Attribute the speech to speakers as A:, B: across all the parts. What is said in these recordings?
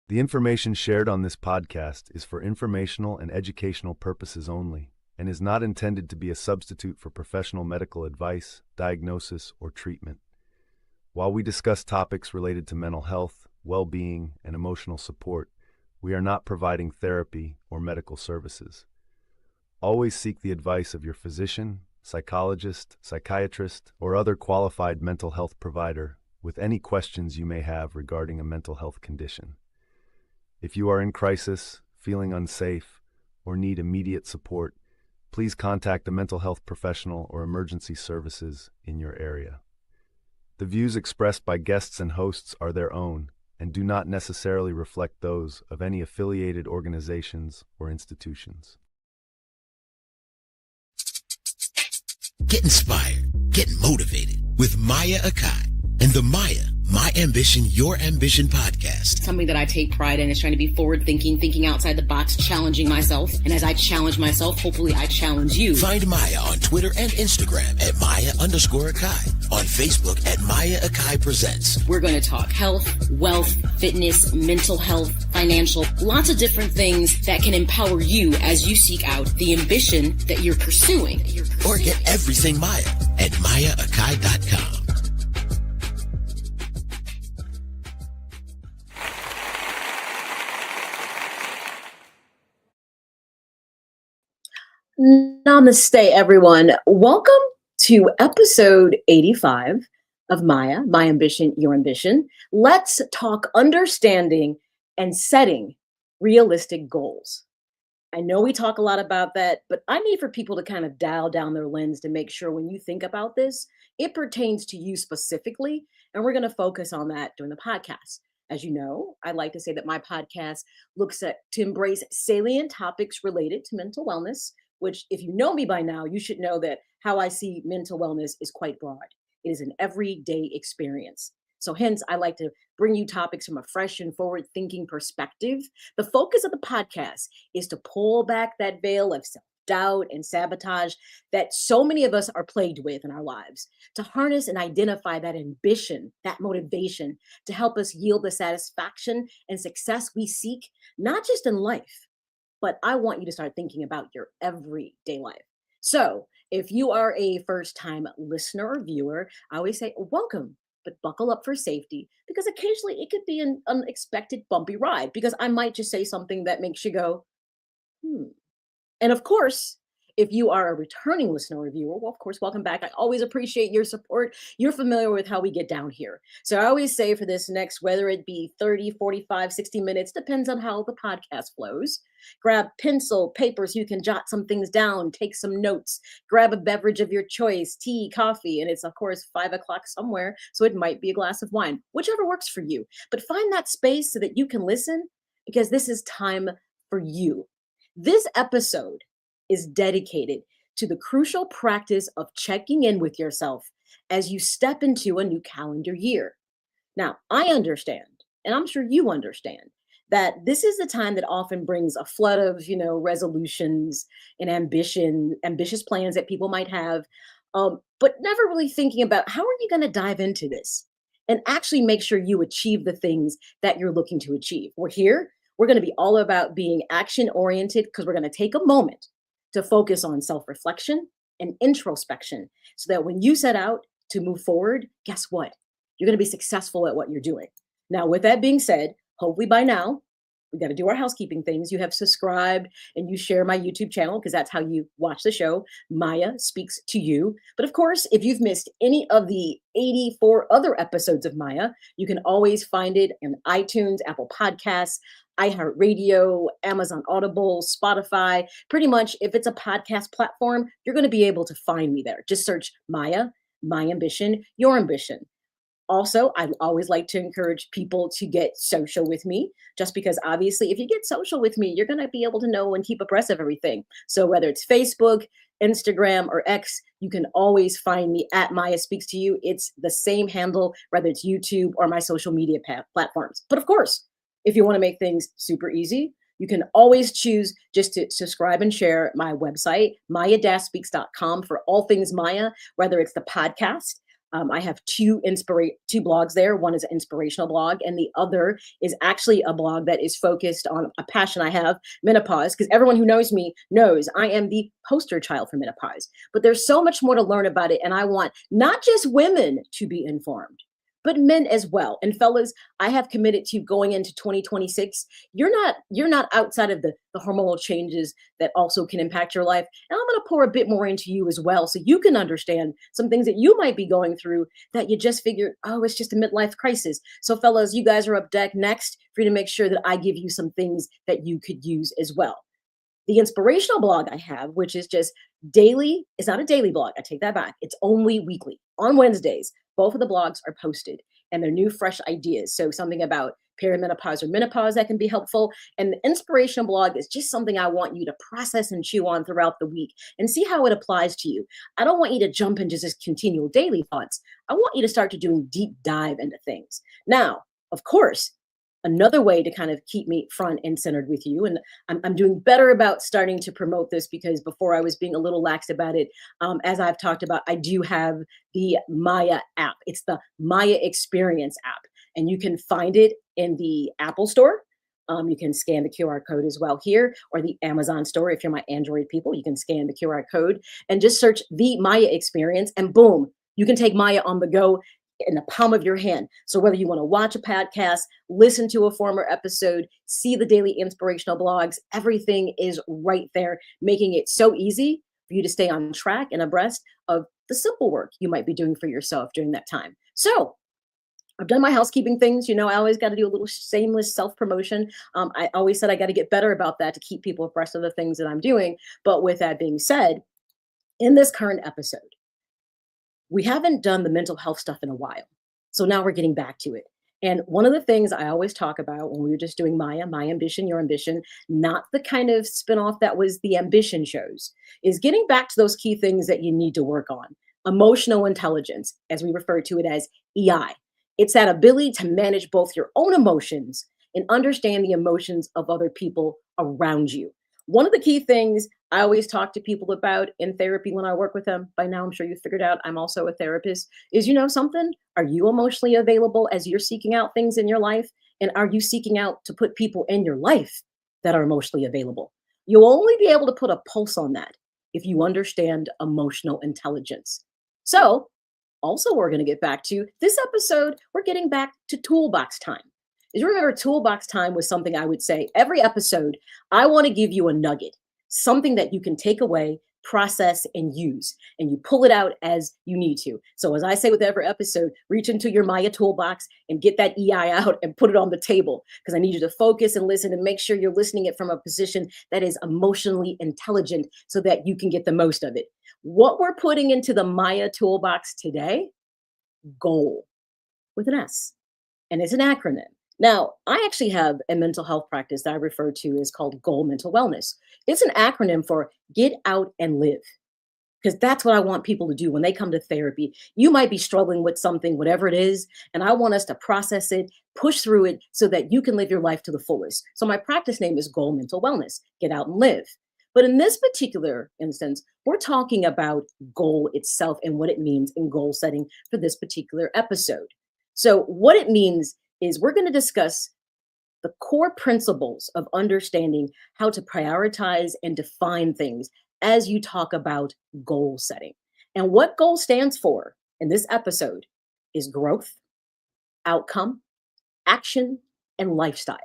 A: The information shared on this podcast is for informational and educational purposes only and is not intended to be a substitute for professional medical advice, diagnosis, or treatment. While we discuss topics related to mental health, well-being, and emotional support, we are not providing therapy or medical services. Always seek the advice of your physician, psychologist, psychiatrist, or other qualified mental health provider with any questions you may have regarding a mental health condition. If you are in crisis, feeling unsafe, or need immediate support, please contact a mental health professional or emergency services in your area. The views expressed by guests and hosts are their own and do not necessarily reflect those of any affiliated organizations or institutions.
B: Get inspired, get motivated with M.A.Y.A and the M.A.Y.A, My Ambition, Your Ambition podcast.
C: Something that I take pride in is trying to be forward thinking outside the box, challenging myself. And as I challenge myself, hopefully I challenge you.
B: Find M.A.Y.A on Twitter and Instagram at M.A.Y.A_Akai. On Facebook at M.A.Y.A Akai Presents.
C: We're going to talk health, wealth, fitness, mental health, financial, lots of different things that can empower you as you seek out the ambition that you're pursuing.
B: Or get everything M.A.Y.A at M.A.Y.A_Akai.com.
D: Namaste, everyone. Welcome to episode 85 of M.A.Y.A, My Ambition, Your Ambition. Let's talk understanding and setting realistic goals. I know we talk a lot about that, but I need for people to kind of dial down their lens to make sure when you think about this, it pertains to you specifically, and we're going to focus on that during the podcast. As you know, I like to say that my podcast looks to embrace salient topics related to mental wellness, which if you know me by now, you should know that how I see mental wellness is quite broad. It is an everyday experience. So hence, I like to bring you topics from a fresh and forward-thinking perspective. The focus of the podcast is to pull back that veil of self-doubt and sabotage that so many of us are plagued with in our lives, to harness and identify that ambition, that motivation, to help us yield the satisfaction and success we seek, not just in life, but I want you to start thinking about your everyday life. So if you are a first-time listener or viewer, I always say, welcome, but buckle up for safety, because occasionally it could be an unexpected bumpy ride, because I might just say something that makes you go, And of course, if you are a returning listener or viewer, well, of course, welcome back. I always appreciate your support. You're familiar with how we get down here. So I always say for this next, whether it be 30, 45, 60 minutes, depends on how the podcast flows. Grab pencil, paper, so you can jot some things down, take some notes, grab a beverage of your choice, tea, coffee, and it's, of course, 5 o'clock somewhere, so it might be a glass of wine, whichever works for you. But find that space so that you can listen, because this is time for you. This episode is dedicated to the crucial practice of checking in with yourself as you step into a new calendar year. Now, I understand, and I'm sure you understand, that this is the time that often brings a flood of, resolutions and ambitious plans that people might have, but never really thinking about how are you going to dive into this and actually make sure you achieve the things that you're looking to achieve. We're going to be all about being action-oriented, because we're going to take a moment to focus on self-reflection and introspection so that when you set out to move forward, guess what? You're going to be successful at what you're doing. Now, with that being said, hopefully by now, we got to do our housekeeping things. You have subscribed and you share my YouTube channel, because that's how you watch the show. M.A.Y.A speaks to you. But of course, if you've missed any of the 84 other episodes of M.A.Y.A, you can always find it in iTunes, Apple Podcasts, iHeartRadio, Amazon Audible, Spotify. Pretty much, if it's a podcast platform, you're going to be able to find me there. Just search M.A.Y.A, My Ambition, Your Ambition. Also, I always like to encourage people to get social with me, just because obviously if you get social with me, you're going to be able to know and keep abreast of everything. So whether it's Facebook, Instagram, or X, you can always find me at M.A.Y.A Speaks to You. It's the same handle, whether it's YouTube or my social media platforms. But of course, if you want to make things super easy, you can always choose just to subscribe and share my website, M.A.Y.A-speaks.com, for all things M.A.Y.A, whether it's the podcast, I have two blogs there. One is an inspirational blog, and the other is actually a blog that is focused on a passion I have, menopause, because everyone who knows me knows I am the poster child for menopause. But there's so much more to learn about it, and I want not just women to be informed, but men as well. And fellas, I have committed to going into 2026. You're not outside of the hormonal changes that also can impact your life. And I'm going to pour a bit more into you as well, so you can understand some things that you might be going through that you just figured, oh, it's just a midlife crisis. So fellas, you guys are up deck next for you to make sure that I give you some things that you could use as well. The inspirational blog I have, which is just daily, it's not a daily blog. I take that back. It's only weekly on Wednesdays. Both of the blogs are posted and they're new, fresh ideas. So something about perimenopause or menopause that can be helpful. And the inspirational blog is just something I want you to process and chew on throughout the week and see how it applies to you. I don't want you to jump into just continual daily thoughts. I want you to start to doing deep dive into things. Now, of course, another way to kind of keep me front and centered with you. And I'm doing better about starting to promote this, because before I was being a little lax about it. As I've talked about, I do have the M.A.Y.A app. It's the M.A.Y.A experience app, and you can find it in the Apple store. You can scan the QR code as well here, or the Amazon store. If you're my Android people, you can scan the QR code and just search the M.A.Y.A experience, and boom, you can take M.A.Y.A on the go in the palm of your hand. So whether you want to watch a podcast, listen to a former episode, see the daily inspirational blogs, everything is right there, making it so easy for you to stay on track and abreast of the simple work you might be doing for yourself during that time. So I've done my housekeeping things. I always got to do a little shameless self-promotion. I always said I got to get better about that to keep people abreast of the things that I'm doing. But with that being said, in this current episode, we haven't done the mental health stuff in a while. So now we're getting back to it. And one of the things I always talk about when we were just doing M.A.Y.A, My Ambition, Your Ambition, not the kind of spinoff that was the ambition shows, is getting back to those key things that you need to work on. Emotional intelligence, as we refer to it as EI. It's that ability to manage both your own emotions and understand the emotions of other people around you. One of the key things I always talk to people about in therapy when I work with them, by now I'm sure you figured out I'm also a therapist, is something? Are you emotionally available as you're seeking out things in your life? And are you seeking out to put people in your life that are emotionally available? You'll only be able to put a pulse on that if you understand emotional intelligence. So also, we're going to get back to this episode. We're getting back to toolbox time. As you remember, toolbox time was something I would say every episode, I want to give you a nugget, something that you can take away, process, and use, and you pull it out as you need to. So as I say with every episode, reach into your M.A.Y.A toolbox and get that EI out and put it on the table, because I need you to focus and listen and make sure you're listening it from a position that is emotionally intelligent so that you can get the most of it. What we're putting into the M.A.Y.A toolbox today, GOAL, with an S, and it's an acronym. Now, I actually have a mental health practice that I refer to as called GOAL Mental Wellness. It's an acronym for Get Out and Live, because that's what I want people to do when they come to therapy. You might be struggling with something, whatever it is, and I want us to process it, push through it so that you can live your life to the fullest. So my practice name is GOAL Mental Wellness, Get Out and Live. But in this particular instance, we're talking about goal itself and what it means in goal setting for this particular episode. So what it means is we're going to discuss the core principles of understanding how to prioritize and define things as you talk about goal setting. And what goal stands for in this episode is growth, outcome, action, and lifestyle.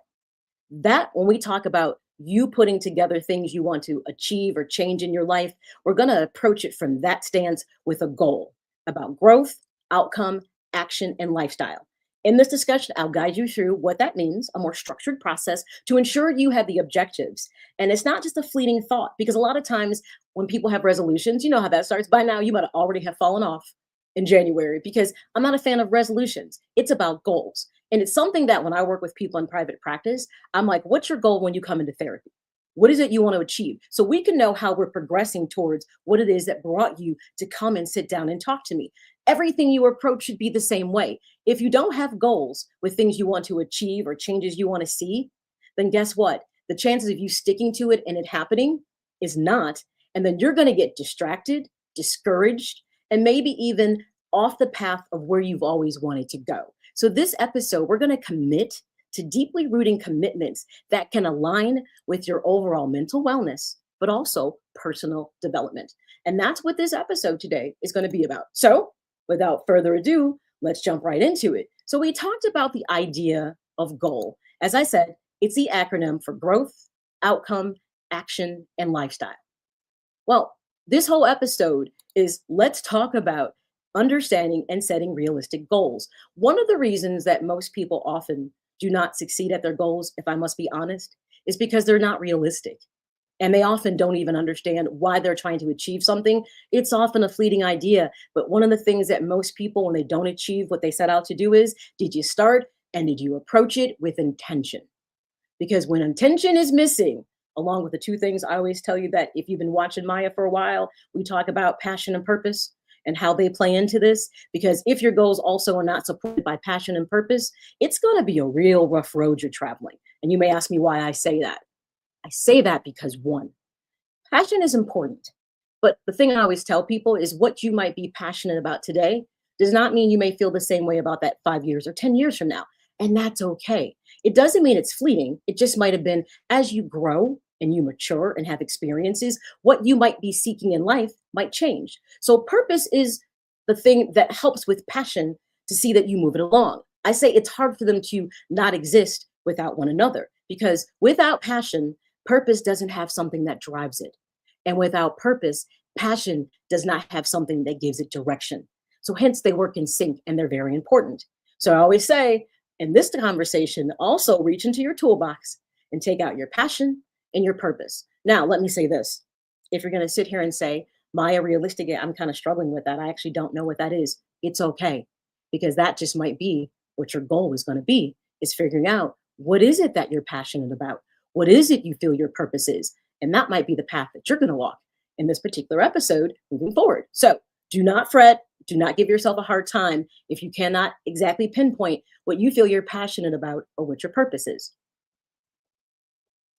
D: That, when we talk about you putting together things you want to achieve or change in your life, we're going to approach it from that stance with a goal about growth, outcome, action, and lifestyle. In this discussion, I'll guide you through what that means, a more structured process to ensure you have the objectives. And it's not just a fleeting thought, because a lot of times when people have resolutions, you know how that starts. By now, you might already have fallen off in January, because I'm not a fan of resolutions. It's about goals. And it's something that when I work with people in private practice, I'm like, what's your goal when you come into therapy? What is it you want to achieve? So we can know how we're progressing towards what it is that brought you to come and sit down and talk to me. Everything you approach should be the same way. If you don't have goals with things you want to achieve or changes you want to see, then guess what? The chances of you sticking to it and it happening is not. And then you're going to get distracted, discouraged, and maybe even off the path of where you've always wanted to go. So this episode, we're going to commit to deeply rooting commitments that can align with your overall mental wellness, but also personal development. And that's what this episode today is going to be about. So without further ado, let's jump right into it. So we talked about the idea of goal. As I said, it's the acronym for growth, outcome, action, and lifestyle. Well, this whole episode is let's talk about understanding and setting realistic goals. One of the reasons that most people often do not succeed at their goals, if I must be honest, is because they're not realistic. And they often don't even understand why they're trying to achieve something. It's often a fleeting idea. But one of the things that most people, when they don't achieve what they set out to do is, did you start and did you approach it with intention? Because when intention is missing, along with the two things I always tell you that if you've been watching Maya for a while, we talk about passion and purpose and how they play into this. Because if your goals also are not supported by passion and purpose, it's going to be a real rough road you're traveling. And you may ask me why I say that. I say that because one, passion is important. But the thing I always tell people is what you might be passionate about today does not mean you may feel the same way about that 5 years or 10 years from now. And that's okay. It doesn't mean it's fleeting. It just might have been as you grow and you mature and have experiences, what you might be seeking in life might change. So purpose is the thing that helps with passion to see that you move it along. I say it's hard for them to not exist without one another, because without passion, purpose doesn't have something that drives it. And without purpose, passion does not have something that gives it direction. So hence they work in sync and they're very important. So I always say in this conversation, also reach into your toolbox and take out your passion and your purpose. Now, let me say this. If you're going to sit here and say, Maya, realistic, I'm kind of struggling with that. I actually don't know what that is. It's okay, because that just might be what your goal is going to be, is figuring out what is it that you're passionate about? What is it you feel your purpose is? And that might be the path that you're going to walk in this particular episode moving forward. So do not fret. Do not give yourself a hard time if you cannot exactly pinpoint what you feel you're passionate about or what your purpose is.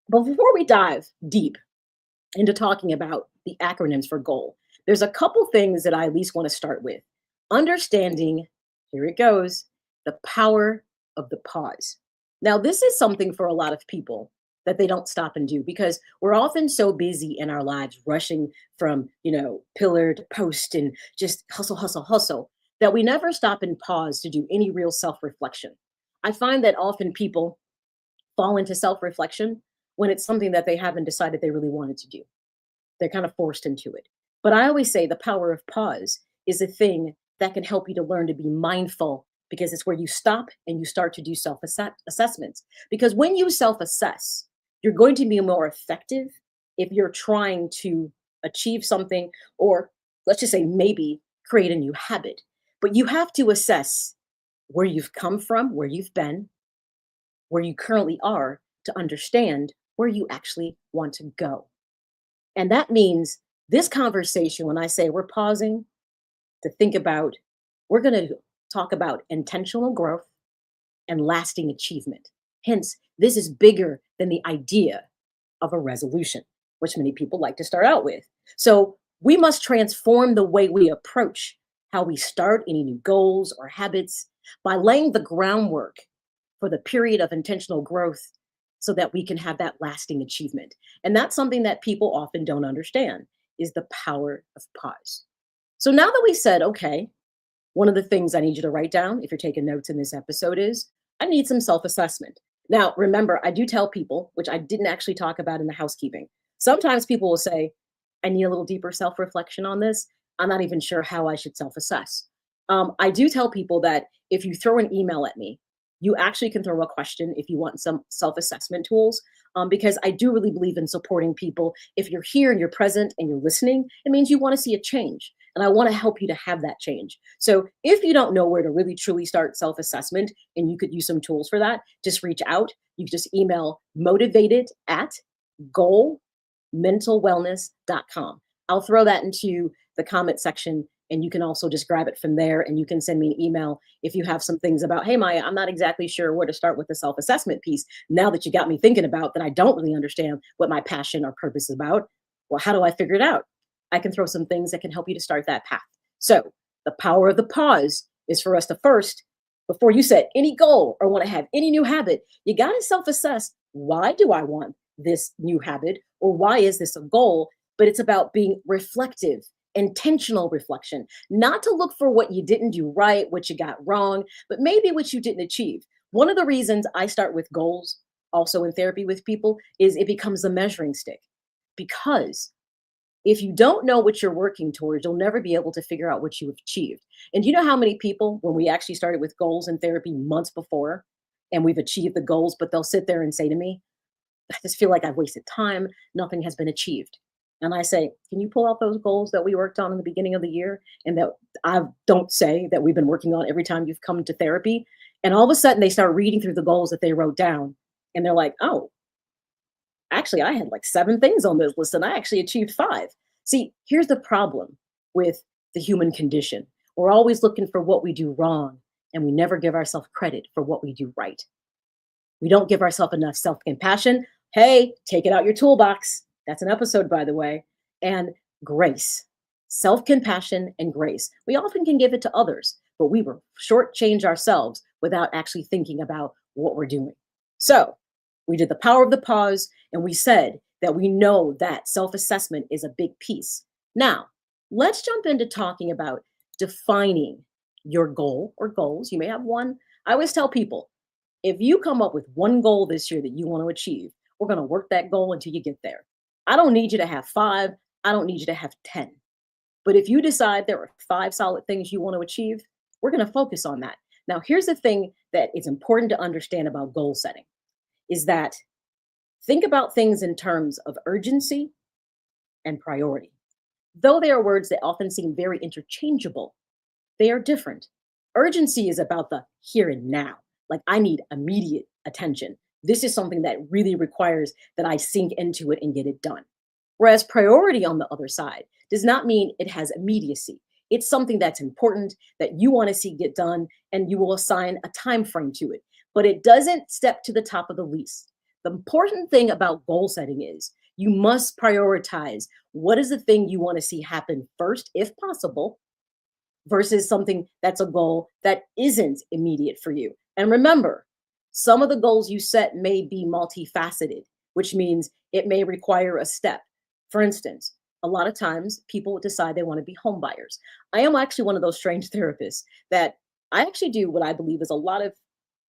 D: But before we dive deep into talking about the acronyms for goal, there's a couple things that I at least want to start with. Understanding, here it goes, the power of the pause. Now, this is something for a lot of people that they don't stop and do, because we're often so busy in our lives rushing from, pillar to post and just hustle, hustle, hustle, that we never stop and pause to do any real self-reflection. I find that often people fall into self-reflection when it's something that they haven't decided they really wanted to do. They're kind of forced into it. But I always say the power of pause is a thing that can help you to learn to be mindful, because it's where you stop and you start to do self-assessments. Because when you self-assess, you're going to be more effective if you're trying to achieve something, or let's just say maybe create a new habit. But you have to assess where you've come from, where you've been, where you currently are, to understand where you actually want to go. And that means this conversation, when I say we're pausing to think about, we're going to talk about intentional growth and lasting achievement. Hence, this is bigger than the idea of a resolution, which many people like to start out with. So we must transform the way we approach how we start any new goals or habits by laying the groundwork for the period of intentional growth so that we can have that lasting achievement. And that's something that people often don't understand, is the power of pause. So now that we said, okay, one of the things I need you to write down if you're taking notes in this episode is, I need some self-assessment. Now, remember, I do tell people, which I didn't actually talk about in the housekeeping. Sometimes people will say, I need a little deeper self-reflection on this. I'm not even sure how I should self-assess. I do tell people that if you throw an email at me, you actually can throw a question if you want some self-assessment tools, because I do really believe in supporting people. If you're here and you're present and you're listening, it means you want to see a change. And I want to help you to have that change. So if you don't know where to really truly start self-assessment and you could use some tools for that, just reach out. You can just email motivated@goalmentalwellness.com. I'll throw that into the comment section, and you can also just grab it from there, and you can send me an email if you have some things about, hey, Maya, I'm not exactly sure where to start with the self-assessment piece. Now that you got me thinking about that, I don't really understand what my passion or purpose is about. Well, how do I figure it out? I can throw some things that can help you to start that path. So The power of the pause is for us to first, before you set any goal or want to have any new habit, you got to self assess, why do I want this new habit, or why is this a goal? But it's about being reflective, intentional reflection, not to look for what you didn't do right, what you got wrong, but maybe what you didn't achieve. One of the reasons I start with goals also in therapy with people is it becomes a measuring stick. Because if you don't know what you're working towards, you'll never be able to figure out what you've achieved. And you know how many people, when we actually started with goals in therapy months before, and we've achieved the goals, but they'll sit there and say to me, I just feel like I've wasted time. Nothing has been achieved. And I say, can you pull out those goals that we worked on in the beginning of the year and that I don't say that we've been working on every time you've come to therapy? And all of a sudden they start reading through the goals that they wrote down. And they're like, oh, actually, I had like 7 things on this list and I actually achieved 5. See, here's the problem with the human condition. We're always looking for what we do wrong, and we never give ourselves credit for what we do right. We don't give ourselves enough self-compassion. Hey, take it out your toolbox. That's an episode, by the way. And grace, self-compassion and grace. We often can give it to others, but we will shortchange ourselves without actually thinking about what we're doing. So we did the power of the pause, and we said that we know that self-assessment is a big piece. Now, let's jump into talking about defining your goal or goals. You may have one. I always tell people, if you come up with one goal this year that you want to achieve, we're going to work that goal until you get there. I don't need you to have 5. I don't need you to have 10. But if you decide there are 5 solid things you want to achieve, we're going to focus on that. Now, here's the thing that is important to understand about goal setting is that think about things in terms of urgency and priority. Though they are words that often seem very interchangeable, they are different. Urgency is about the here and now. Like, I need immediate attention. This is something that really requires that I sink into it and get it done. Whereas priority on the other side does not mean it has immediacy. It's something that's important that you want to see get done, and you will assign a time frame to it. But it doesn't step to the top of the list. The important thing about goal setting is you must prioritize what is the thing you want to see happen first, if possible, versus something that's a goal that isn't immediate for you. And remember, some of the goals you set may be multifaceted, which means it may require a step. For instance, a lot of times people decide they want to be home buyers. I am actually one of those strange therapists that I actually do what I believe is a lot of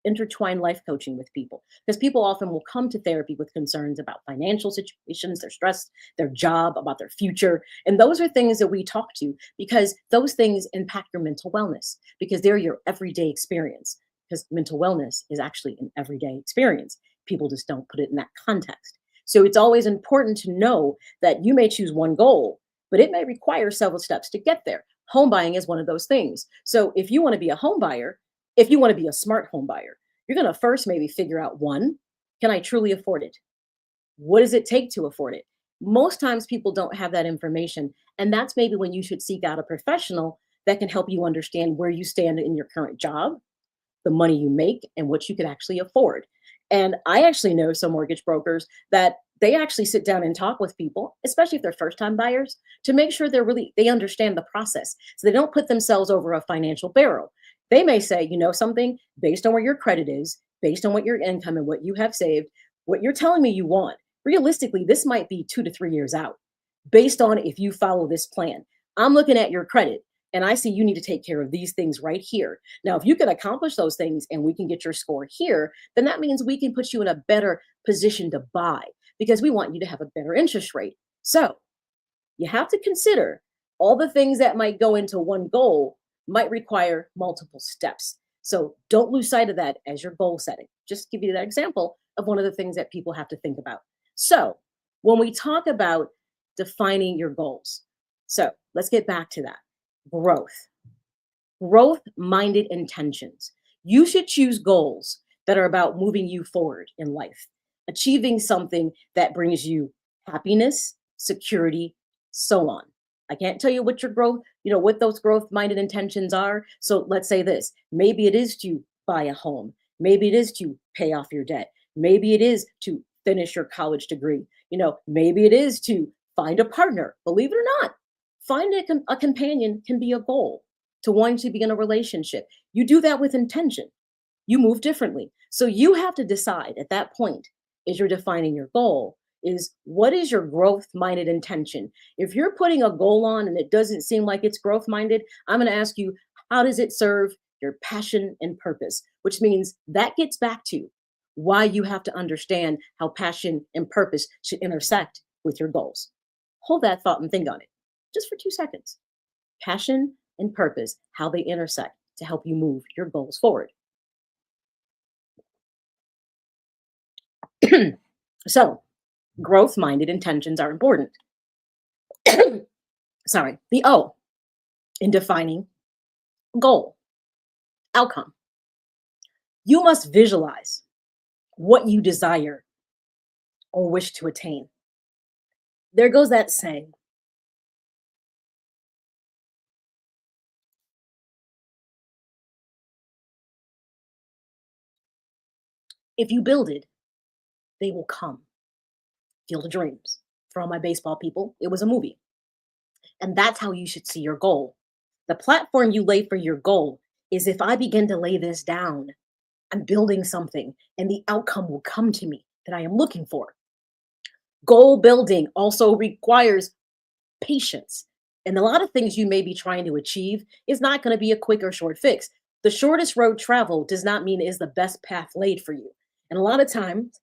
D: intertwined life coaching with people, because people often will come to therapy with concerns about financial situations, their stress, their job, about their future. And those are things that we talk to because those things impact your mental wellness, because they're your everyday experience, because mental wellness is actually an everyday experience. People just don't put it in that context. So it's always important to know that you may choose one goal, but it may require several steps to get there. Home buying is one of those things. So if you want to be a home buyer, if you want to be a smart home buyer, you're going to first maybe figure out, one, can I truly afford it? What does it take to afford it? Most times people don't have that information. And that's maybe when you should seek out a professional that can help you understand where you stand in your current job, the money you make, and what you can actually afford. And I actually know some mortgage brokers that they actually sit down and talk with people, especially if they're first-time buyers, to make sure they understand the process. So they don't put themselves over a financial barrel. They may say, you know something, based on where your credit is, based on what your income and what you have saved, what you're telling me you want, realistically, this might be 2 to 3 years out, based on if you follow this plan. I'm looking at your credit, and I see you need to take care of these things right here. Now, if you can accomplish those things and we can get your score here, then that means we can put you in a better position to buy, because we want you to have a better interest rate. So you have to consider all the things that might go into one goal might require multiple steps. So don't lose sight of that as your goal setting. Just give you that example of one of the things that people have to think about. So when we talk about defining your goals, so let's get back to that. Growth-minded intentions. You should choose goals that are about moving you forward in life, achieving something that brings you happiness, security, so on. I can't tell you what your growth, what those growth-minded intentions are. So let's say this, maybe it is to buy a home. Maybe it is to pay off your debt. Maybe it is to finish your college degree. Maybe it is to find a partner. Believe it or not, find a companion can be a goal. to wanting to be in a relationship. You do that with intention. You move differently. So you have to decide at that point, as you're defining your goal, is what is your growth minded intention? If you're putting a goal on and it doesn't seem like it's growth minded, I'm going to ask you, how does it serve your passion and purpose? Which means that gets back to why you have to understand how passion and purpose should intersect with your goals. Hold that thought and think on it just for 2 seconds. Passion and purpose, how they intersect to help you move your goals forward. So, growth minded intentions are important. Sorry, the O in defining goal, outcome. You must visualize what you desire or wish to attain. There goes that saying. If you build it, they will come. Field of Dreams. For all my baseball people, it was a movie. And that's how you should see your goal. The platform you lay for your goal is, if I begin to lay this down, I'm building something and the outcome will come to me that I am looking for. Goal building also requires patience. And a lot of things you may be trying to achieve is not going to be a quick or short fix. The shortest road traveled does not mean it is the best path laid for you. And a lot of times,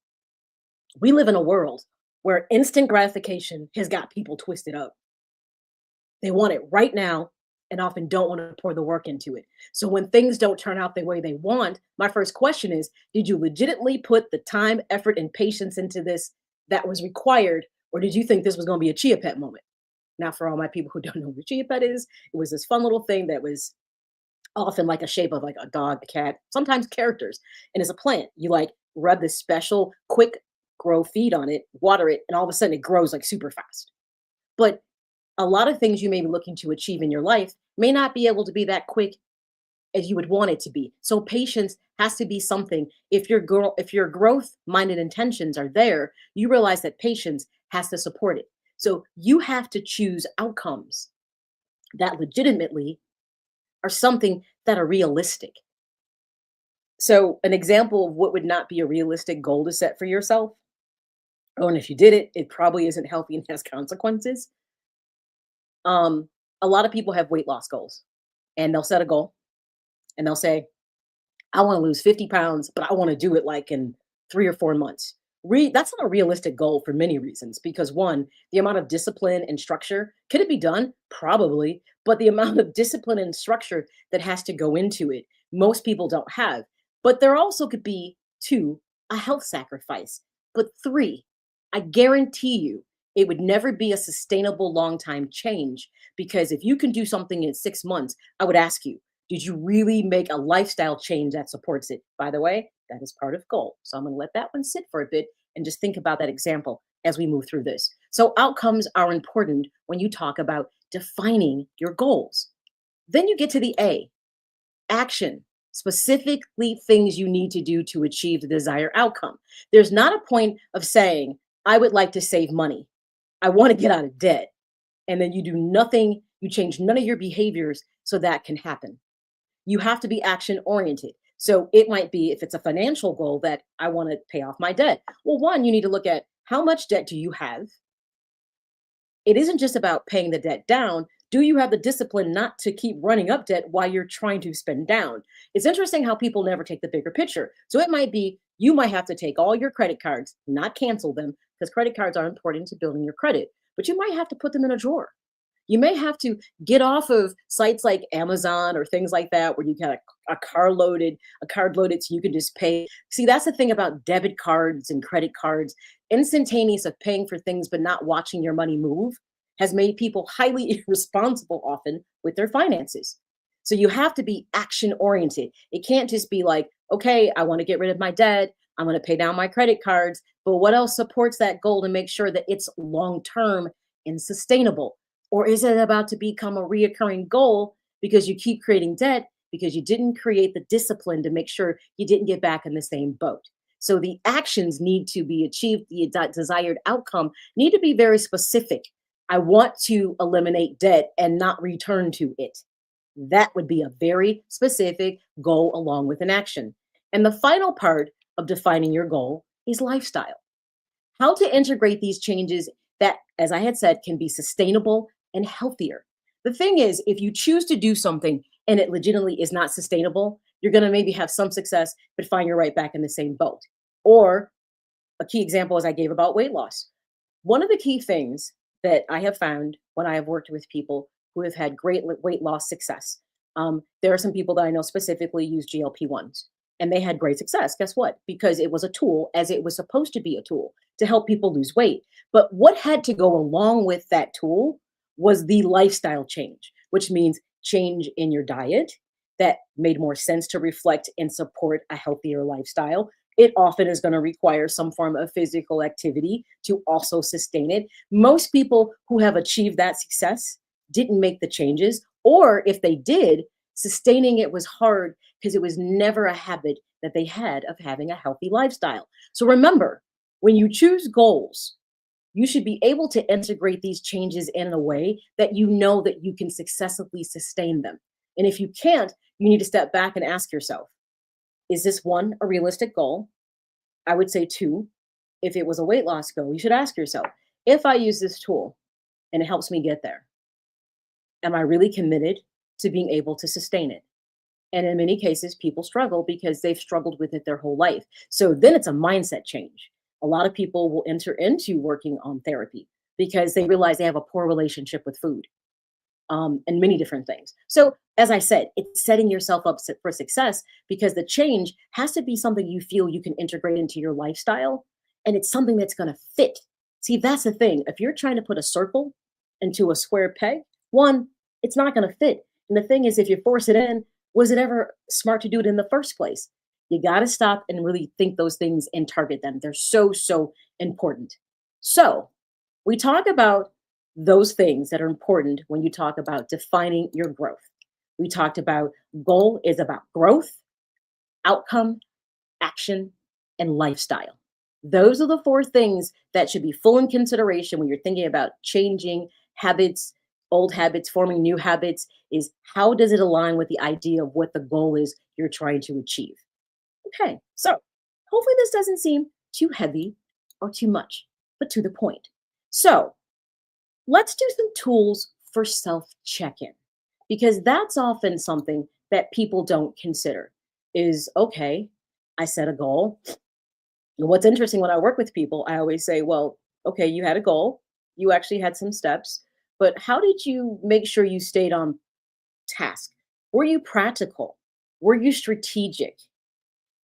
D: we live in a world where instant gratification has got people twisted up. They want it right now and often don't want to pour the work into it. So when things don't turn out the way they want, my first question is, did you legitimately put the time, effort, and patience into this that was required? Or did you think this was going to be a Chia Pet moment? Now, for all my people who don't know what a Chia Pet is, it was this fun little thing that was often like a shape of like a dog, a cat, sometimes characters. And it's a plant. You like rub this special quick grow feed on it, water it, and all of a sudden it grows like super fast. But a lot of things you may be looking to achieve in your life may not be able to be that quick as you would want it to be. So patience has to be something. If your growth minded intentions are there, you realize that patience has to support it. So you have to choose outcomes that legitimately are something that are realistic. So an example of what would not be a realistic goal to set for yourself, oh, and if you did it, it probably isn't healthy and has consequences. A lot of people have weight loss goals, and they'll set a goal and they'll say, I want to lose 50 pounds, but I want to do it like in 3 or 4 months. That's not a realistic goal for many reasons, because one, the amount of discipline and structure, could it be done? Probably, but the amount of discipline and structure that has to go into it, most people don't have. But there also could be 2, a health sacrifice, but 3, I guarantee you, it would never be a sustainable long-time change, because if you can do something in 6 months, I would ask you, did you really make a lifestyle change that supports it? By the way, that is part of goal. So I'm going to let that one sit for a bit and just think about that example as we move through this. So outcomes are important when you talk about defining your goals. Then you get to the A, action, specifically things you need to do to achieve the desired outcome. There's not a point of saying, I would like to save money. I want to get out of debt. And then you do nothing, you change none of your behaviors so that can happen. You have to be action oriented. So it might be, if it's a financial goal, that I want to pay off my debt. Well, one, you need to look at how much debt do you have? It isn't just about paying the debt down. Do you have the discipline not to keep running up debt while you're trying to spend down? It's interesting how people never take the bigger picture. So it might be, you might have to take all your credit cards, not cancel them, because credit cards are important to building your credit, but you might have to put them in a drawer. You may have to get off of sites like Amazon or things like that, where you got a card loaded so you can just pay. See, that's the thing about debit cards and credit cards. Instantaneous of paying for things but not watching your money move has made people highly irresponsible often with their finances. So you have to be action oriented. It can't just be like, okay, I want to get rid of my debt, I'm going to pay down my credit cards, but what else supports that goal to make sure that it's long-term and sustainable? Or is it about to become a reoccurring goal because you keep creating debt because you didn't create the discipline to make sure you didn't get back in the same boat? So the actions need to be achieved, the desired outcome need to be very specific. I want to eliminate debt and not return to it. That would be a very specific goal along with an action. And the final part of defining your goal is lifestyle. How to integrate these changes that, as I had said, can be sustainable and healthier. The thing is, if you choose to do something and it legitimately is not sustainable, you're going to maybe have some success, but find you're right back in the same boat. Or a key example, as I gave about weight loss. One of the key things that I have found when I have worked with people who have had great weight loss success, there are some people that I know specifically use GLP-1s, and they had great success. Guess what? Because it was a tool, as it was supposed to be a tool to help people lose weight. But what had to go along with that tool was the lifestyle change, which means change in your diet that made more sense to reflect and support a healthier lifestyle. It often is going to require some form of physical activity to also sustain it. Most people who have achieved that success didn't make the changes, or if they did, sustaining it was hard because it was never a habit that they had of having a healthy lifestyle. So remember, when you choose goals, you should be able to integrate these changes in a way that you know that you can successfully sustain them. And if you can't, you need to step back and ask yourself, is this one, a realistic goal? I would say two, if it was a weight loss goal, you should ask yourself, if I use this tool and it helps me get there, am I really committed to being able to sustain it? And in many cases, people struggle because they've struggled with it their whole life. So then it's a mindset change. A lot of people will enter into working on therapy because they realize they have a poor relationship with food, and many different things. So as I said, it's setting yourself up for success because the change has to be something you feel you can integrate into your lifestyle, and it's something that's going to fit. See, that's the thing. If you're trying to put a circle into a square peg, one, it's not going to fit. And the thing is, if you force it in, was it ever smart to do it in the first place? You got to stop and really think those things and target them. They're so, so important. So we talk about those things that are important when you talk about defining your growth. We talked about goal is about growth, outcome, action, and lifestyle. Those are the four things that should be full in consideration when you're thinking about changing habits, old habits, forming new habits, is how does it align with the idea of what the goal is you're trying to achieve? Okay, so hopefully this doesn't seem too heavy or too much, but to the point. So let's do some tools for self-check-in, because that's often something that people don't consider is, okay, I set a goal. And what's interesting when I work with people, I always say, well, okay, you had a goal, you actually had some steps, but how did you make sure you stayed on task? Were you practical? Were you strategic?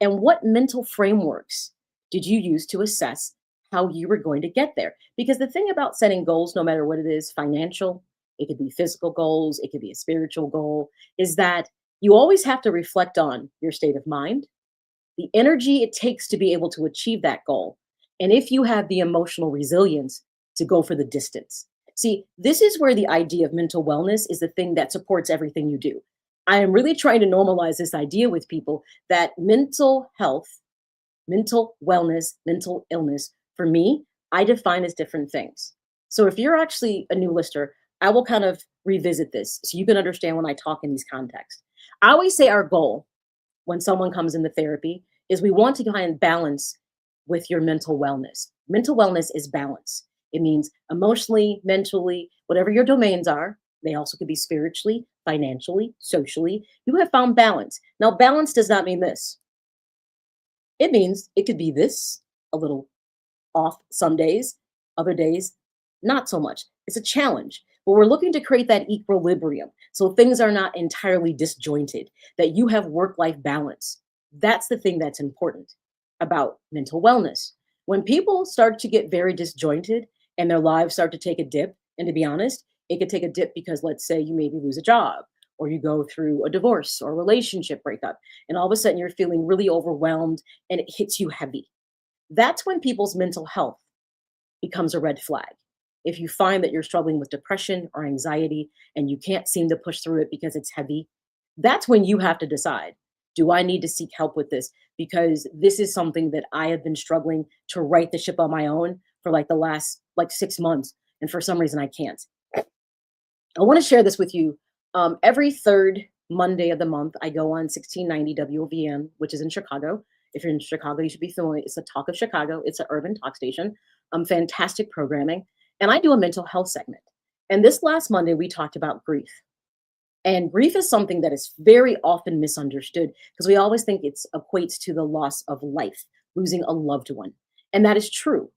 D: And what mental frameworks did you use to assess how you were going to get there? Because the thing about setting goals, no matter what it is, financial, it could be physical goals, it could be a spiritual goal, is that you always have to reflect on your state of mind, the energy it takes to be able to achieve that goal, and if you have the emotional resilience to go for the distance. See, this is where the idea of mental wellness is the thing that supports everything you do. I am really trying to normalize this idea with people that mental health, mental wellness, mental illness, for me, I define as different things. So if you're actually a new listener, I will kind of revisit this so you can understand when I talk in these contexts. I always say our goal when someone comes into therapy is we want to find balance with your mental wellness. Mental wellness is balance. It means emotionally, mentally, whatever your domains are. They also could be spiritually, financially, socially. You have found balance. Now, balance does not mean this. It means it could be this, a little off some days, other days, not so much. It's a challenge, but we're looking to create that equilibrium so things are not entirely disjointed, that you have work-life balance. That's the thing that's important about mental wellness. When people start to get very disjointed and their lives start to take a dip, and to be honest, it could take a dip because let's say you maybe lose a job or you go through a divorce or a relationship breakup, and all of a sudden you're feeling really overwhelmed and it hits you heavy. That's when people's mental health becomes a red flag. If you find that you're struggling with depression or anxiety and you can't seem to push through it because it's heavy, that's when you have to decide, do I need to seek help with this? Because this is something that I have been struggling to right the ship on my own for like the last 6 months. And for some reason I can't. I want to share this with you Every third Monday of the month, I go on 1690 WOVN, which is in Chicago. If you're in Chicago, you should be familiar. It's the Talk of Chicago. It's an urban talk station. Fantastic programming. And I do a mental health segment. And this last Monday, we talked about grief. And grief is something that is very often misunderstood because we always think it equates to the loss of life, losing a loved one. And that is true.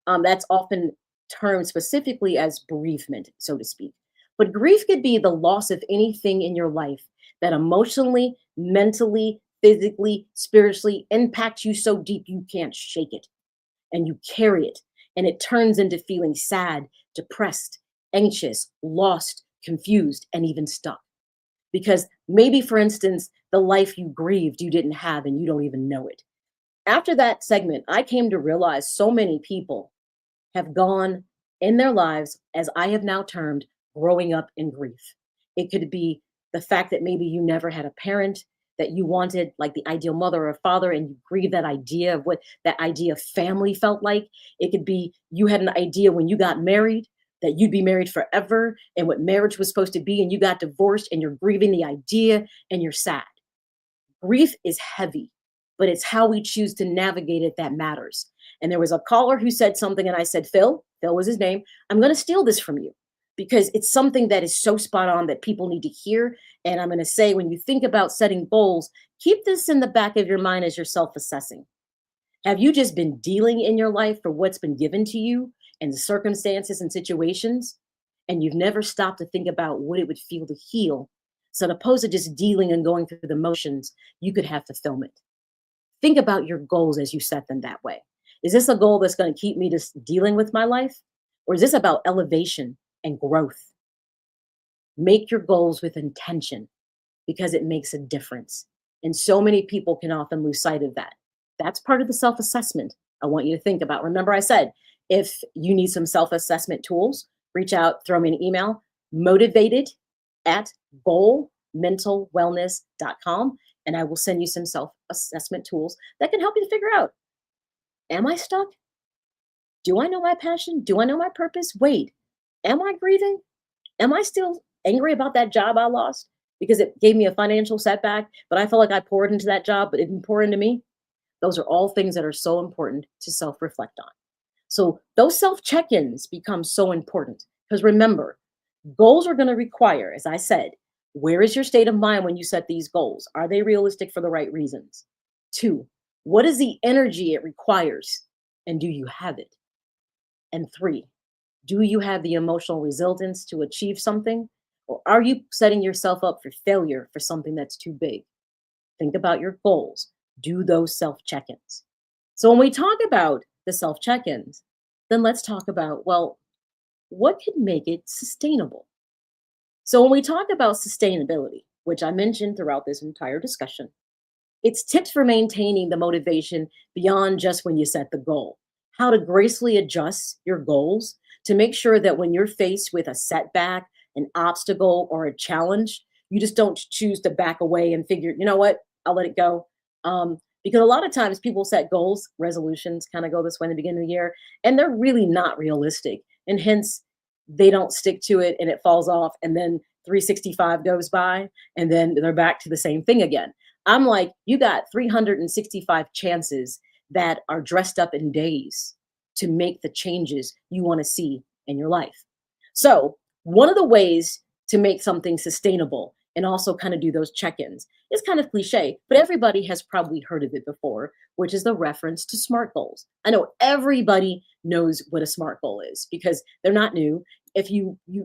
D: That's often termed specifically as bereavement, so to speak. But grief could be the loss of anything in your life that emotionally, mentally, physically, spiritually impacts you so deep you can't shake it. And you carry it. And it turns into feeling sad, depressed, anxious, lost, confused, and even stuck. Because maybe, for instance, the life you grieved you didn't have and you don't even know it. After that segment, I came to realize so many people have gone in their lives, as I have now termed, growing up in grief. It could be the fact that maybe you never had a parent that you wanted, like the ideal mother or father, and you grieve that idea of what that idea of family felt like. It could be you had an idea when you got married that you'd be married forever and what marriage was supposed to be, and you got divorced and you're grieving the idea and you're sad. Grief is heavy, but it's how we choose to navigate it that matters. And there was a caller who said something, and I said, Phil was his name, I'm going to steal this from you because it's something that is so spot on that people need to hear. And I'm going to say, when you think about setting goals, keep this in the back of your mind as you're self-assessing. Have you just been dealing in your life for what's been given to you and the circumstances and situations, and you've never stopped to think about what it would feel to heal? So as opposed to just dealing and going through the motions, you could have fulfillment. Think about your goals as you set them that way. Is this a goal that's going to keep me just dealing with my life? Or is this about elevation and growth? Make your goals with intention because it makes a difference. And so many people can often lose sight of that. That's part of the self-assessment I want you to think about. Remember, I said, if you need some self-assessment tools, reach out, throw me an email, motivated@goalmentalwellness.com, and I will send you some self-assessment tools that can help you to figure out, am I stuck? Do I know my passion? Do I know my purpose? Wait, am I grieving? Am I still angry about that job I lost because it gave me a financial setback, but I felt like I poured into that job, but it didn't pour into me? Those are all things that are so important to self-reflect on. So those self-check-ins become so important because remember, goals are going to require, as I said, where is your state of mind when you set these goals? Are they realistic for the right reasons? 2, what is the energy it requires? And do you have it? And 3, do you have the emotional resilience to achieve something? Or are you setting yourself up for failure for something that's too big? Think about your goals. Do those self-check-ins. So when we talk about the self-check-ins, then let's talk about, well, what could make it sustainable? So when we talk about sustainability, which I mentioned throughout this entire discussion, it's tips for maintaining the motivation beyond just when you set the goal. How to gracefully adjust your goals to make sure that when you're faced with a setback, an obstacle, or a challenge, you just don't choose to back away and figure, you know what, I'll let it go. Because a lot of times people set goals, resolutions kind of go this way in the beginning of the year, and they're really not realistic. And hence, they don't stick to it and it falls off. And then 365 goes by and then they're back to the same thing again. I'm like, you got 365 chances that are dressed up in days to make the changes you want to see in your life. So one of the ways to make something sustainable and also kind of do those check-ins is kind of cliche, but everybody has probably heard of it before, which is the reference to SMART goals. I know everybody knows what a SMART goal is because they're not new. If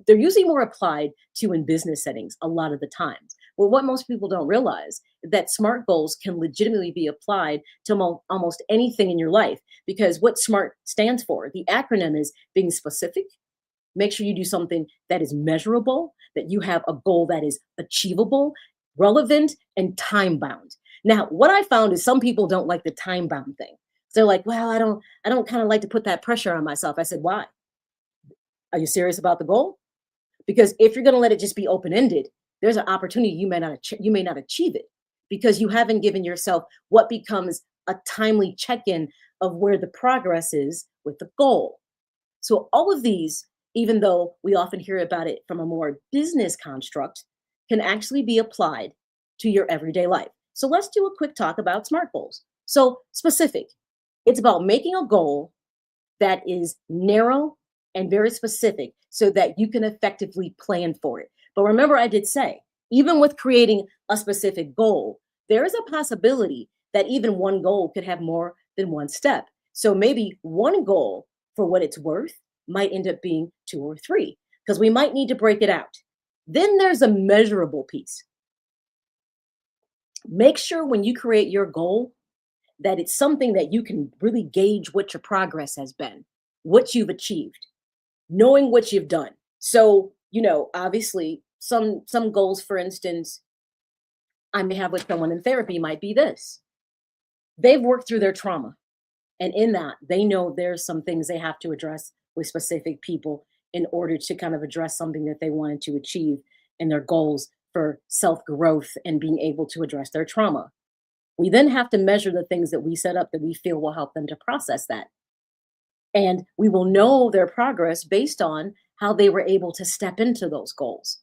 D: they're usually more applied to in business settings a lot of the times. Well, what most people don't realize is that SMART goals can legitimately be applied to almost anything in your life, because what SMART stands for, the acronym is being specific. Make sure you do something that is measurable, that you have a goal that is achievable, relevant, and time-bound. Now, what I found is some people don't like the time-bound thing. So they're like, well, I don't kind of like to put that pressure on myself. I said, why? Are you serious about the goal? Because if you're going to let it just be open-ended, there's an opportunity you may not achieve it because you haven't given yourself what becomes a timely check-in of where the progress is with the goal. So all of these, even though we often hear about it from a more business construct, can actually be applied to your everyday life. So let's do a quick talk about SMART goals. So specific, it's about making a goal that is narrow and very specific so that you can effectively plan for it. But remember, I did say, even with creating a specific goal, there is a possibility that even one goal could have more than one step. So maybe one goal, for what it's worth, might end up being 2 or 3, because we might need to break it out. Then there's a measurable piece. Make sure when you create your goal that it's something that you can really gauge what your progress has been, what you've achieved, knowing what you've done. So, obviously some goals, for instance, I may have with someone in therapy might be this. They've worked through their trauma. And in that, they know there's some things they have to address with specific people in order to kind of address something that they wanted to achieve in their goals for self-growth and being able to address their trauma. We then have to measure the things that we set up that we feel will help them to process that. And we will know their progress based on how they were able to step into those goals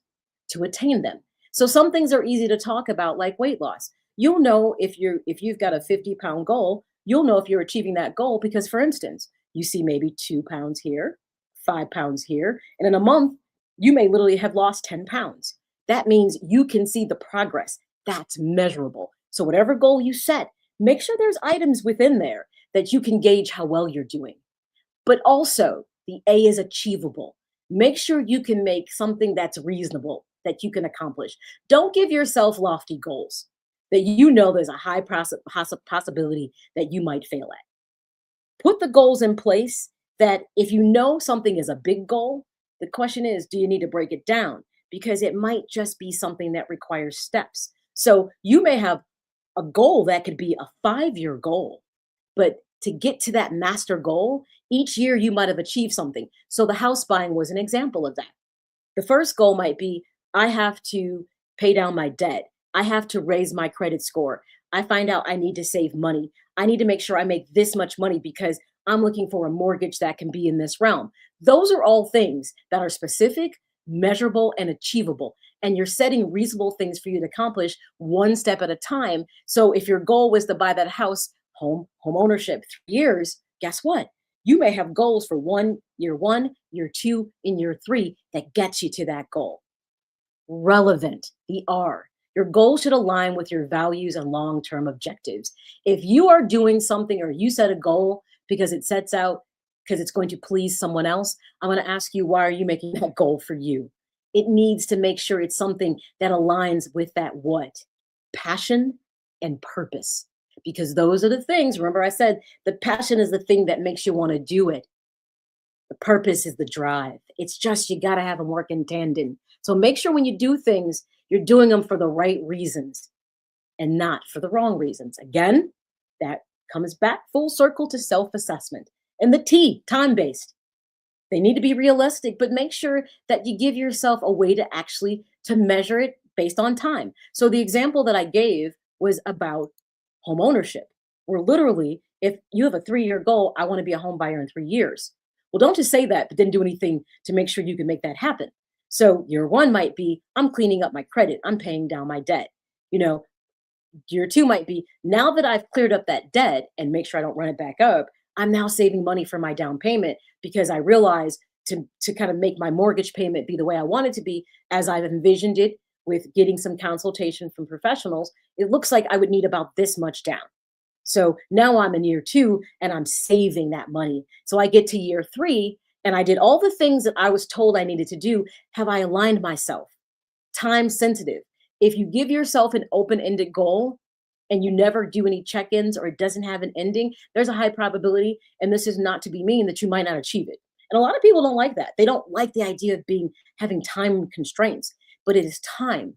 D: to attain them. So some things are easy to talk about, like weight loss. You'll know if you've got a 50-pound goal, you'll know if you're achieving that goal because, for instance, you see maybe 2 pounds here, 5 pounds here, and in a month, you may literally have lost 10 pounds. That means you can see the progress. That's measurable. So whatever goal you set, make sure there's items within there that you can gauge how well you're doing. But also, the A is achievable. Make sure you can make something that's reasonable, that you can accomplish. Don't give yourself lofty goals that you know there's a high possibility that you might fail at. Put the goals in place that if you know something is a big goal, the question is, do you need to break it down? Because it might just be something that requires steps. So you may have a goal that could be a 5-year goal, but to get to that master goal, each year you might have achieved something. So the house buying was an example of that. The first goal might be, I have to pay down my debt. I have to raise my credit score. I find out I need to save money. I need to make sure I make this much money because I'm looking for a mortgage that can be in this realm. Those are all things that are specific, measurable, and achievable. And you're setting reasonable things for you to accomplish one step at a time. So if your goal was to buy that house, home ownership, 3 years, guess what? You may have goals for year one, year 2, and year 3 that gets you to that goal. Relevant, the R. Your goal should align with your values and long-term objectives. If you are doing something or you set a goal because it's going to please someone else, I'm going to ask you, why are you making that goal for you? It needs to make sure it's something that aligns with that what? Passion and purpose. Because those are the things, remember I said, the passion is the thing that makes you want to do it. The purpose is the drive. It's just, you got to have them work in tandem. So make sure when you do things, you're doing them for the right reasons and not for the wrong reasons. Again, that comes back full circle to self-assessment. And the T, time-based. They need to be realistic, but make sure that you give yourself a way to measure it based on time. So the example that I gave was about home ownership, where literally, if you have a 3-year goal, I want to be a home buyer in 3 years. Well, don't just say that, but then do anything to make sure you can make that happen. So year 1 might be, I'm cleaning up my credit. I'm paying down my debt. Year 2 might be, now that I've cleared up that debt and make sure I don't run it back up, I'm now saving money for my down payment because I realize to kind of make my mortgage payment be the way I want it to be, as I've envisioned it with getting some consultation from professionals, it looks like I would need about this much down. So now I'm in year 2 and I'm saving that money. So I get to year 3 and I did all the things that I was told I needed to do. Have I aligned myself? Time sensitive. If you give yourself an open-ended goal and you never do any check-ins or it doesn't have an ending, there's a high probability, and this is not to be mean, that you might not achieve it. And a lot of people don't like that. They don't like the idea of having time constraints, but it is time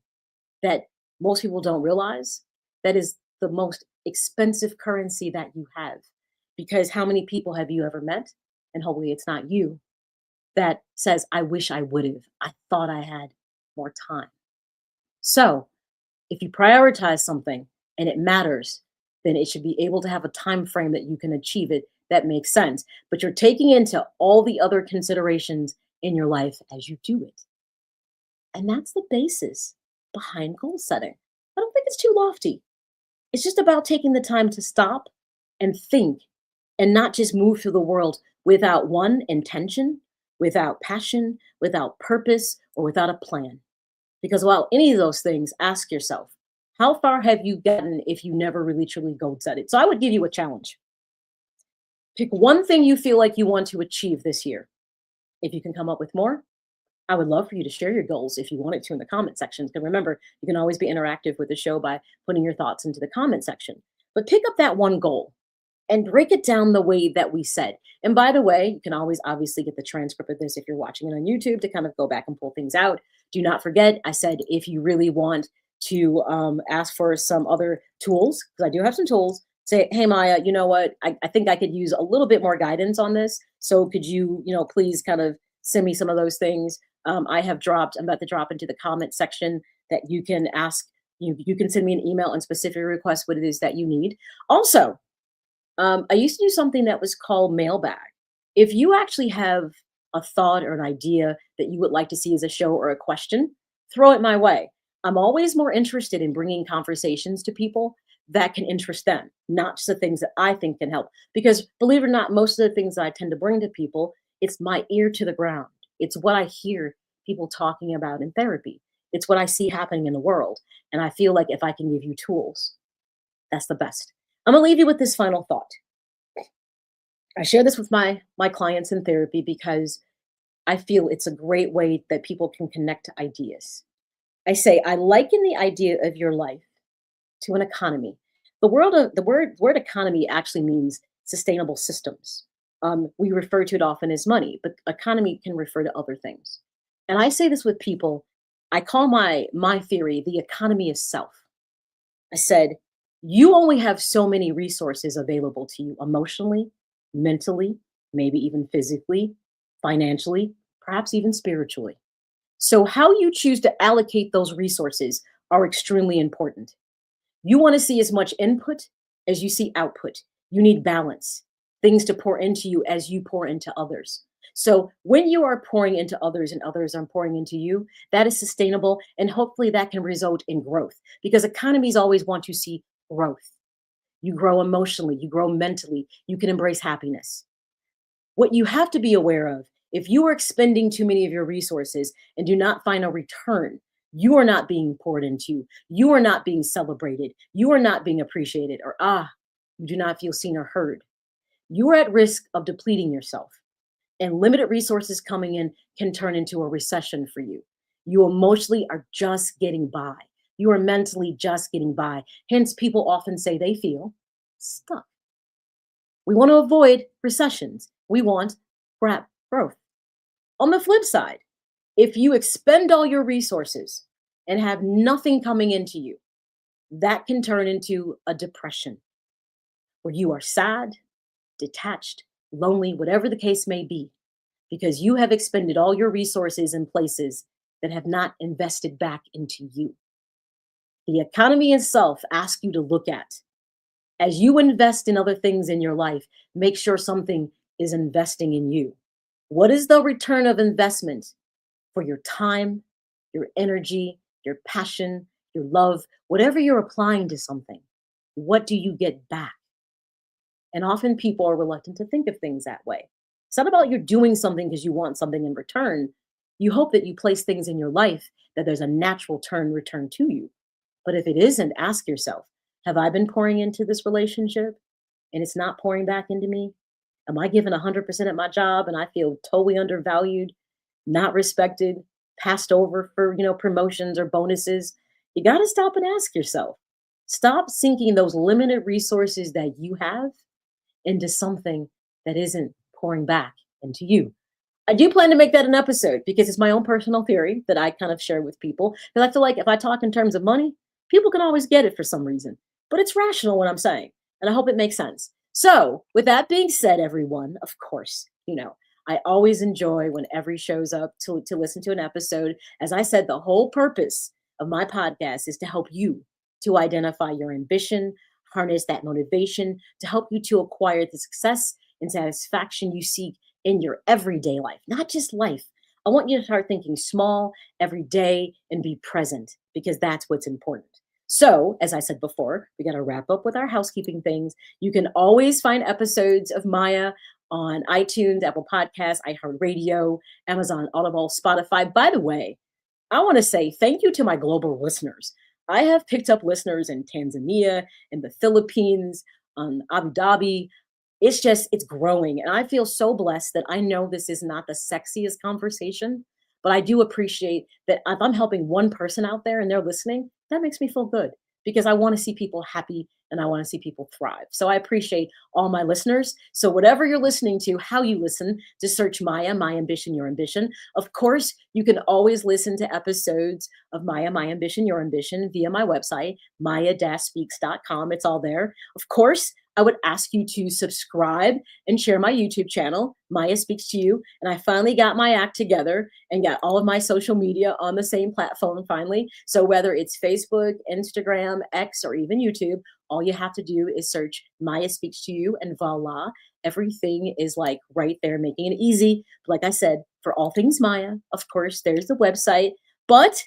D: that most people don't realize that is the most expensive currency that you have. Because how many people have you ever met, and hopefully it's not you, that says, I wish I would have. I thought I had more time. So if you prioritize something and it matters, then it should be able to have a time frame that you can achieve it that makes sense. But you're taking into all the other considerations in your life as you do it. And that's the basis behind goal setting. I don't think it's too lofty. It's just about taking the time to stop and think and not just move through the world without one intention, without passion, without purpose, or without a plan. Because while any of those things, ask yourself, how far have you gotten if you never really truly goal set it? So I would give you a challenge. Pick one thing you feel like you want to achieve this year. If you can come up with more, I would love for you to share your goals if you wanted to in the comment section. Because remember, you can always be interactive with the show by putting your thoughts into the comment section. But pick up that one goal and break it down the way that we said. And by the way, you can always obviously get the transcript of this if you're watching it on YouTube to kind of go back and pull things out. Do not forget, I said if you really want to ask for some other tools, because I do have some tools, say, hey, Maya, you know what? I think I could use a little bit more guidance on this. So could you, please kind of send me some of those things. I'm about to drop into the comment section that you can ask, you can send me an email and specifically request what it is that you need. Also, I used to do something that was called mailbag. If you actually have a thought or an idea that you would like to see as a show or a question, throw it my way. I'm always more interested in bringing conversations to people that can interest them, not just the things that I think can help. Because believe it or not, most of the things that I tend to bring to people, it's my ear to the ground. It's what I hear people talking about in therapy. It's what I see happening in the world. And I feel like if I can give you tools, that's the best. I'm gonna leave you with this final thought. I share this with my clients in therapy because I feel it's a great way that people can connect to ideas. I say, I liken the idea of your life to an economy. The word economy actually means sustainable systems. We refer to it often as money, but economy can refer to other things. And I say this with people. I call my theory the economy of self. I said, you only have so many resources available to you emotionally, mentally, maybe even physically, financially, perhaps even spiritually. So how you choose to allocate those resources are extremely important. You want to see as much input as you see output. You need balance, things to pour into you as you pour into others. So when you are pouring into others and others are pouring into you, that is sustainable. And hopefully that can result in growth, because economies always want to see growth. You grow emotionally, you grow mentally, you can embrace happiness. What you have to be aware of, if you are expending too many of your resources and do not find a return, you are not being poured into, you are not being celebrated, you are not being appreciated, or you do not feel seen or heard. You are at risk of depleting yourself, and limited resources coming in can turn into a recession for you. You emotionally are just getting by. You are mentally just getting by. Hence, people often say they feel stuck. We want to avoid recessions. We want growth. On the flip side, if you expend all your resources and have nothing coming into you, that can turn into a depression where you are sad, detached, lonely, whatever the case may be, because you have expended all your resources in places that have not invested back into you. The economy itself asks you to look at. As you invest in other things in your life, make sure something is investing in you. What is the return of investment for your time, your energy, your passion, your love, whatever you're applying to something? What do you get back? And often people are reluctant to think of things that way. It's not about you're doing something because you want something in return. You hope that you place things in your life that there's a natural return to you. But if it isn't, ask yourself, have I been pouring into this relationship and it's not pouring back into me? Am I giving 100% at my job and I feel totally undervalued, not respected, passed over for, promotions or bonuses? You got to stop and ask yourself. Stop sinking those limited resources that you have into something that isn't pouring back into you. I do plan to make that an episode because it's my own personal theory that I kind of share with people. Because I feel like if I talk in terms of money, people can always get it for some reason. But it's rational what I'm saying. And I hope it makes sense. So with that being said, everyone, of course, I always enjoy when every shows up to listen to an episode. As I said, the whole purpose of my podcast is to help you to identify your ambition, harness that motivation, to help you to acquire the success and satisfaction you seek in your everyday life, not just life. I want you to start thinking small every day and be present, because that's what's important. So, as I said before, we got to wrap up with our housekeeping things. You can always find episodes of Maya on iTunes, Apple Podcasts, iHeartRadio, Amazon Audible, Spotify. By the way, I want to say thank you to my global listeners. I have picked up listeners in Tanzania, in the Philippines, Abu Dhabi. It's growing. And I feel so blessed that I know this is not the sexiest conversation, but I do appreciate that if I'm helping one person out there and they're listening, that makes me feel good because I want to see people happy and I want to see people thrive. So I appreciate all my listeners. So whatever you're listening to, how you listen, just search Maya, My Ambition, Your Ambition. Of course, you can always listen to episodes of Maya, My Ambition, Your Ambition via my website, maya-speaks.com. It's all there. Of course, I would ask you to subscribe and share my YouTube channel, Maya Speaks to You. And I finally got my act together and got all of my social media on the same platform finally. So whether it's Facebook, Instagram, X, or even YouTube, all you have to do is search Maya Speaks to You and voila, everything is like right there, making it easy. Like I said, for all things Maya, of course, there's the website, but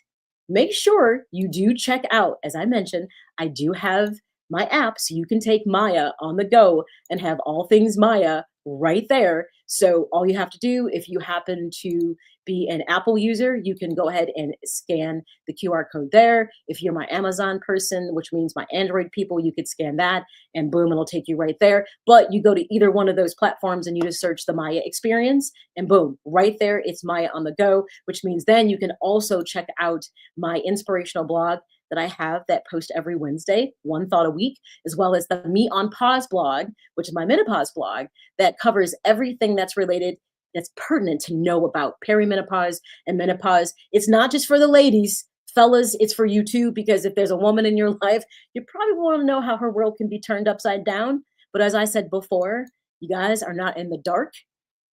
D: make sure you do check out, as I mentioned, I do have my app, so you can take Maya on the go and have all things Maya right there. So all you have to do, if you happen to be an Apple user, you can go ahead and scan the QR code there. If you're my Amazon person, which means my Android people, you could scan that and boom, it'll take you right there. But you go to either one of those platforms and you just search the Maya experience and boom, right there, it's Maya on the go, which means then you can also check out my inspirational blog that I have that post every Wednesday, one thought a week, as well as the Me on Pause blog, which is my menopause blog that covers everything that's related, that's pertinent to know about perimenopause and menopause. It's not just for the ladies, fellas, it's for you too, because if there's a woman in your life, you probably want to know how her world can be turned upside down. But as I said before, you guys are not in the dark.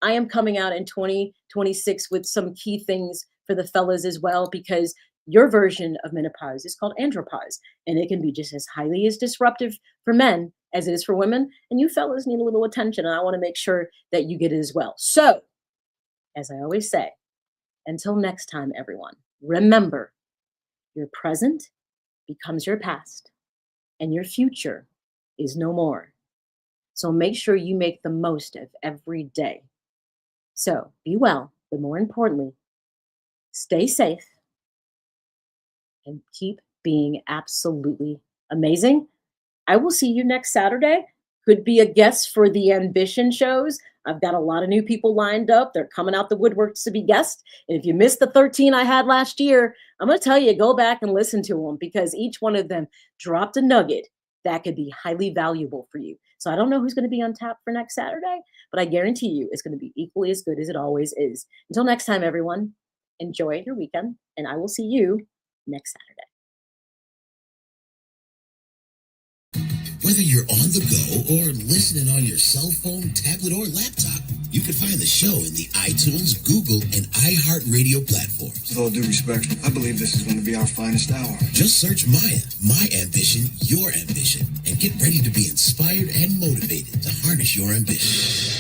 D: I am coming out in 2026 with some key things for the fellas as well, because your version of menopause is called andropause, and it can be just as highly as disruptive for men as it is for women. And you fellas need a little attention, and I want to make sure that you get it as well. So, as I always say, until next time, everyone, remember, your present becomes your past, and your future is no more. So make sure you make the most of every day. So be well, but more importantly, stay safe and keep being absolutely amazing. I will see you next Saturday. Could be a guest for the Ambition shows. I've got a lot of new people lined up. They're coming out the woodworks to be guests. And if you missed the 13 I had last year, I'm going to tell you, go back and listen to them because each one of them dropped a nugget that could be highly valuable for you. So I don't know who's going to be on tap for next Saturday, but I guarantee you it's going to be equally as good as it always is. Until next time, everyone, enjoy your weekend, and I will see you next Saturday.
B: Whether you're on the go or listening on your cell phone, tablet, or laptop, you can find the show in the iTunes, Google, and iHeartRadio platforms.
E: With all due respect, I believe this is going to be our finest hour.
B: Just search Maya, My Ambition, Your Ambition, and get ready to be inspired and motivated to harness your ambition.